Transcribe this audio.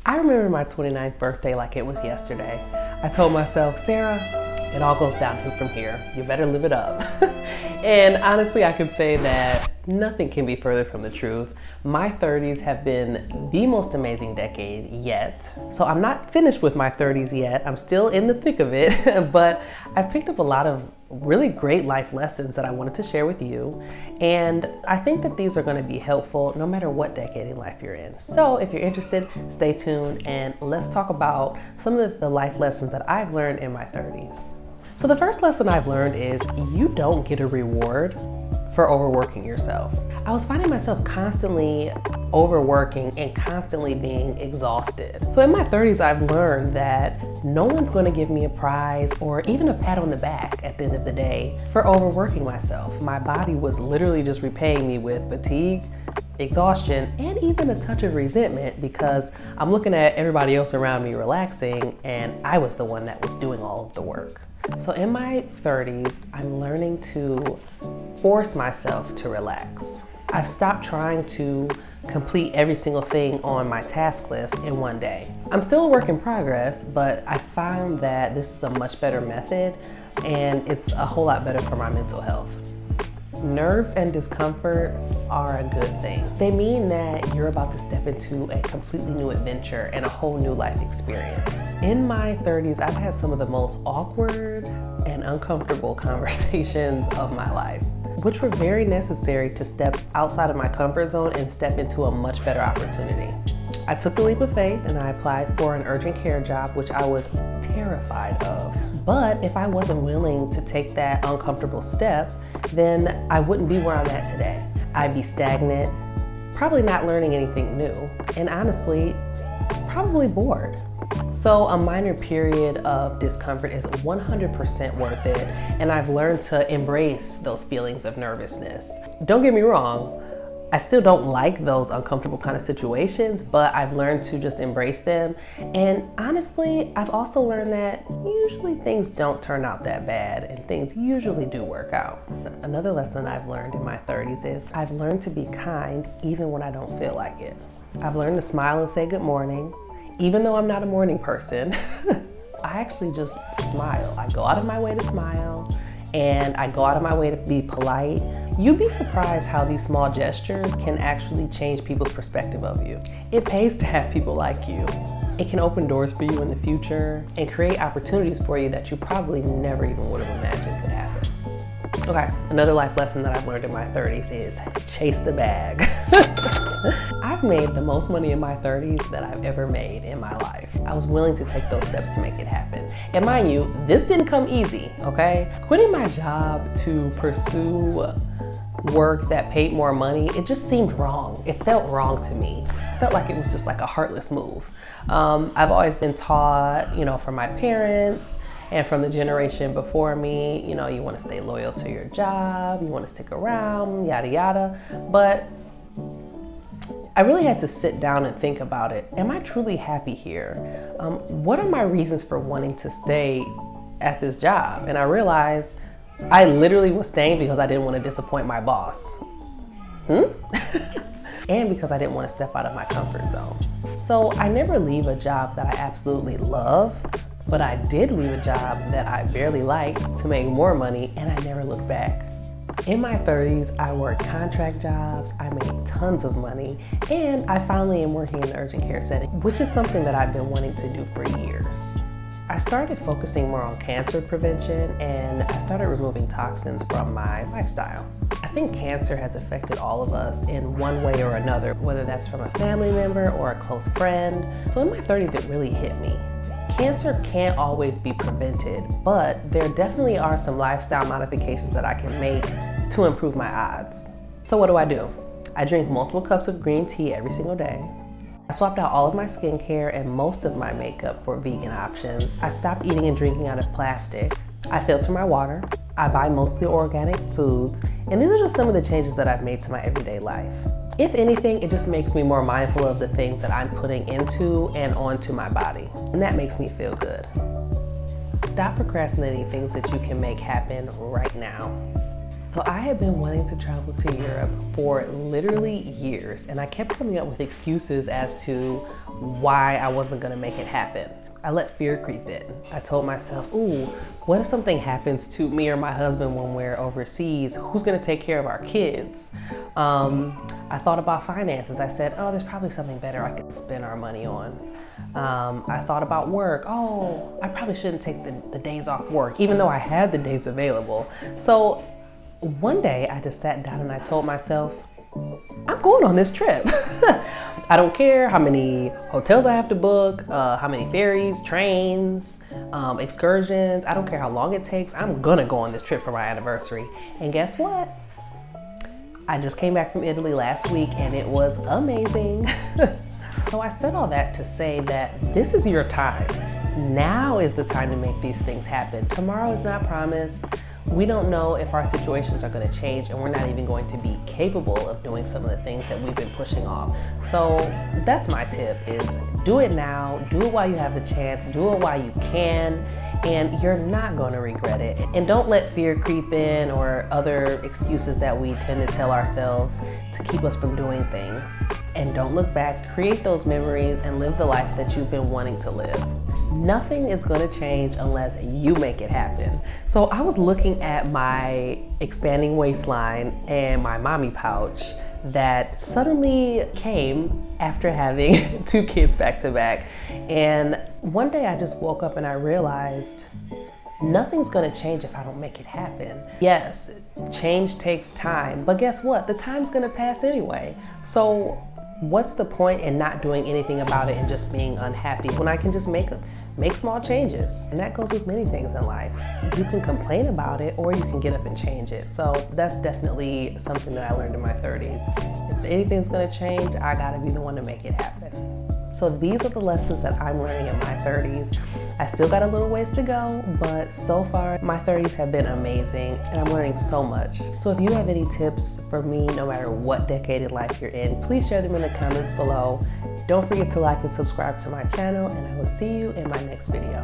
I remember my 29th birthday like it was yesterday. I told myself, Sarah, it all goes downhill from here. You better live it up. And honestly, I could say that nothing can be further from the truth. My 30s have been the most amazing decade yet. So I'm not finished with my 30s yet. I'm still in the thick of it, but I've picked up a lot of really great life lessons that I wanted to share with you. And I think that these are going to be helpful no matter what decade in life you're in. So if you're interested, stay tuned and let's talk about some of the life lessons that I've learned in my 30s. So the first lesson I've learned is you don't get a reward for overworking yourself. I was finding myself constantly overworking and constantly being exhausted. So in my 30s, I've learned that no one's going to give me a prize or even a pat on the back at the end of the day for overworking myself. My body was literally just repaying me with fatigue, exhaustion, and even a touch of resentment because I'm looking at everybody else around me relaxing and I was the one that was doing all of the work. So in my 30s, I'm learning to force myself to relax. I've stopped trying to complete every single thing on my task list in one day. I'm still a work in progress, but I found that this is a much better method and it's a whole lot better for my mental health. Nerves and discomfort are a good thing. They mean that you're about to step into a completely new adventure and a whole new life experience. In my 30s, I've had some of the most awkward and uncomfortable conversations of my life, which were very necessary to step outside of my comfort zone and step into a much better opportunity. I took the leap of faith and I applied for an urgent care job, which I was terrified of. But if I wasn't willing to take that uncomfortable step, then I wouldn't be where I'm at today. I'd be stagnant, probably not learning anything new, and honestly, probably bored. So a minor period of discomfort is 100% worth it, and I've learned to embrace those feelings of nervousness. Don't get me wrong, I still don't like those uncomfortable kind of situations, but I've learned to just embrace them. And honestly, I've also learned that usually things don't turn out that bad and things usually do work out. Another lesson I've learned in my 30s is I've learned to be kind even when I don't feel like it. I've learned to smile and say good morning, even though I'm not a morning person. I actually just smile. I go out of my way to smile and I go out of my way to be polite. You'd be surprised how these small gestures can actually change people's perspective of you. It pays to have people like you. It can open doors for you in the future and create opportunities for you that you probably never even would have imagined could happen. Okay, another life lesson that I've learned in my 30s is chase the bag. I've made the most money in my 30s that I've ever made in my life. I was willing to take those steps to make it happen. And mind you, this didn't come easy, okay? Quitting my job to pursue work that paid more money, it just seemed wrong. It felt wrong to me. It felt like it was just like a heartless move. I've always been taught, from my parents and from the generation before me, you want to stay loyal to your job, you want to stick around, yada, yada. But I really had to sit down and think about it. Am I truly happy here? What are my reasons for wanting to stay at this job? And I realized I literally was staying because I didn't want to disappoint my boss. And because I didn't want to step out of my comfort zone. So I never leave a job that I absolutely love, but I did leave a job that I barely liked to make more money, and I never looked back. In my 30s, I worked contract jobs, I made tons of money, and I finally am working in the urgent care setting, which is something that I've been wanting to do for years. I started focusing more on cancer prevention and I started removing toxins from my lifestyle. I think cancer has affected all of us in one way or another, whether that's from a family member or a close friend. So in my 30s, it really hit me. Cancer can't always be prevented, but there definitely are some lifestyle modifications that I can make to improve my odds. So what do? I drink multiple cups of green tea every single day. I swapped out all of my skincare and most of my makeup for vegan options. I stopped eating and drinking out of plastic. I filter my water. I buy mostly organic foods. And these are just some of the changes that I've made to my everyday life. If anything, it just makes me more mindful of the things that I'm putting into and onto my body. And that makes me feel good. Stop procrastinating things that you can make happen right now. So I had been wanting to travel to Europe for literally years, and I kept coming up with excuses as to why I wasn't gonna make it happen. I let fear creep in. I told myself, ooh, what if something happens to me or my husband when we're overseas? Who's gonna take care of our kids? I thought about finances. I said, oh, there's probably something better I could spend our money on. I thought about work. Oh, I probably shouldn't take the days off work, even though I had the days available. So one day I just sat down and I told myself, I'm going on this trip. I don't care how many hotels I have to book, how many ferries, trains, excursions. I don't care how long it takes. I'm gonna go on this trip for my anniversary. And guess what? I just came back from Italy last week and it was amazing. So I said all that to say that this is your time. Now is the time to make these things happen. Tomorrow is not promised. We don't know if our situations are going to change, and we're not even going to be capable of doing some of the things that we've been pushing off. So that's my tip, is do it now, do it while you have the chance, do it while you can, and you're not going to regret it. And don't let fear creep in or other excuses that we tend to tell ourselves to keep us from doing things. And don't look back, create those memories and live the life that you've been wanting to live. Nothing is going to change unless you make it happen. So I was looking at my expanding waistline and my mommy pouch that suddenly came after having 2 kids back to back. And one day I just woke up and I realized nothing's gonna change if I don't make it happen. Yes, change takes time, but guess what? The time's gonna pass anyway. So what's the point in not doing anything about it and just being unhappy when I can just make small changes? And that goes with many things in life. You can complain about it or you can get up and change it. So that's definitely something that I learned in my 30s. If anything's gonna change, I gotta be the one to make it happen. So these are the lessons that I'm learning in my 30s. I still got a little ways to go, but so far my 30s have been amazing and I'm learning so much. So if you have any tips for me, no matter what decade in life you're in, please share them in the comments below. Don't forget to like and subscribe to my channel, and I will see you in my next video.